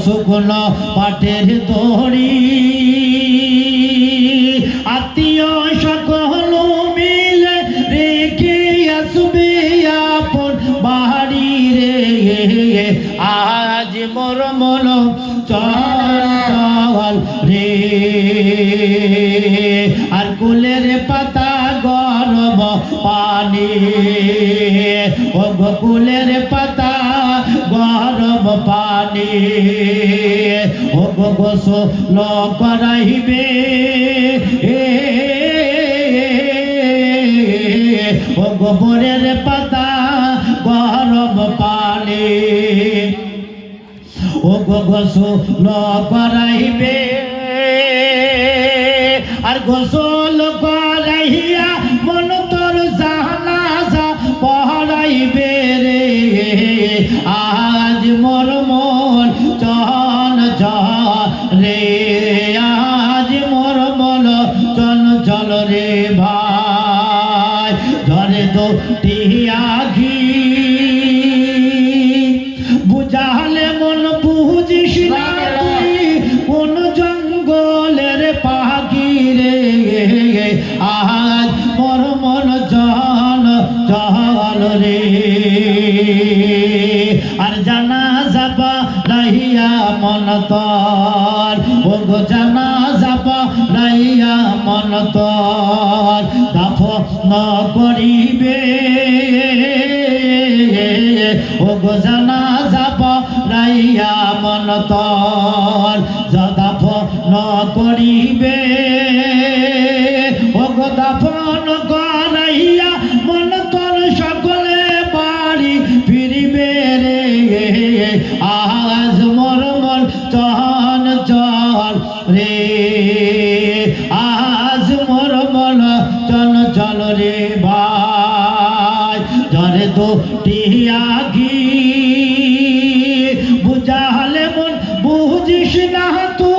শুকনো পাটের দড়ি আত্মীয় সকল মিলে রেখে আসবে আপন বাড়ি রে। আজ মোর মন চল রে আর কুলের পাতা গরম পানি ও কুলের পাতা গরম পানি ও গোসল করাইবে ও গোবরের পাতা গরম পানি ও গোসল করাইবে আর গোসল করাইয়া মন তোর জানাজা পড়াইবে রে। আজ মোর মন চন রে আজ মোর মন চল রে ভাই ঝরে তো টিয়াঘি বুঝালে মন বুঝিস না তুই কোন জঙ্গলের পাখি রে। আজ মোর মন চল রে আর জানা যাবা লাইয়া মন তর ও গো জানা যাবা লাইয়া মন তর দাফন করিবে ও গো জানা যাবা লাইয়া মন তর দাফন করিবে ও গো দাফন করাইয়া মন তর সকলে বাড়ি ফিরিবে রে। আজ মোর মন চল রে আজ মোর মন চল রে ভাই ঝরে তো টিয়াঘি বুঝালে মন বুঝিস না তুই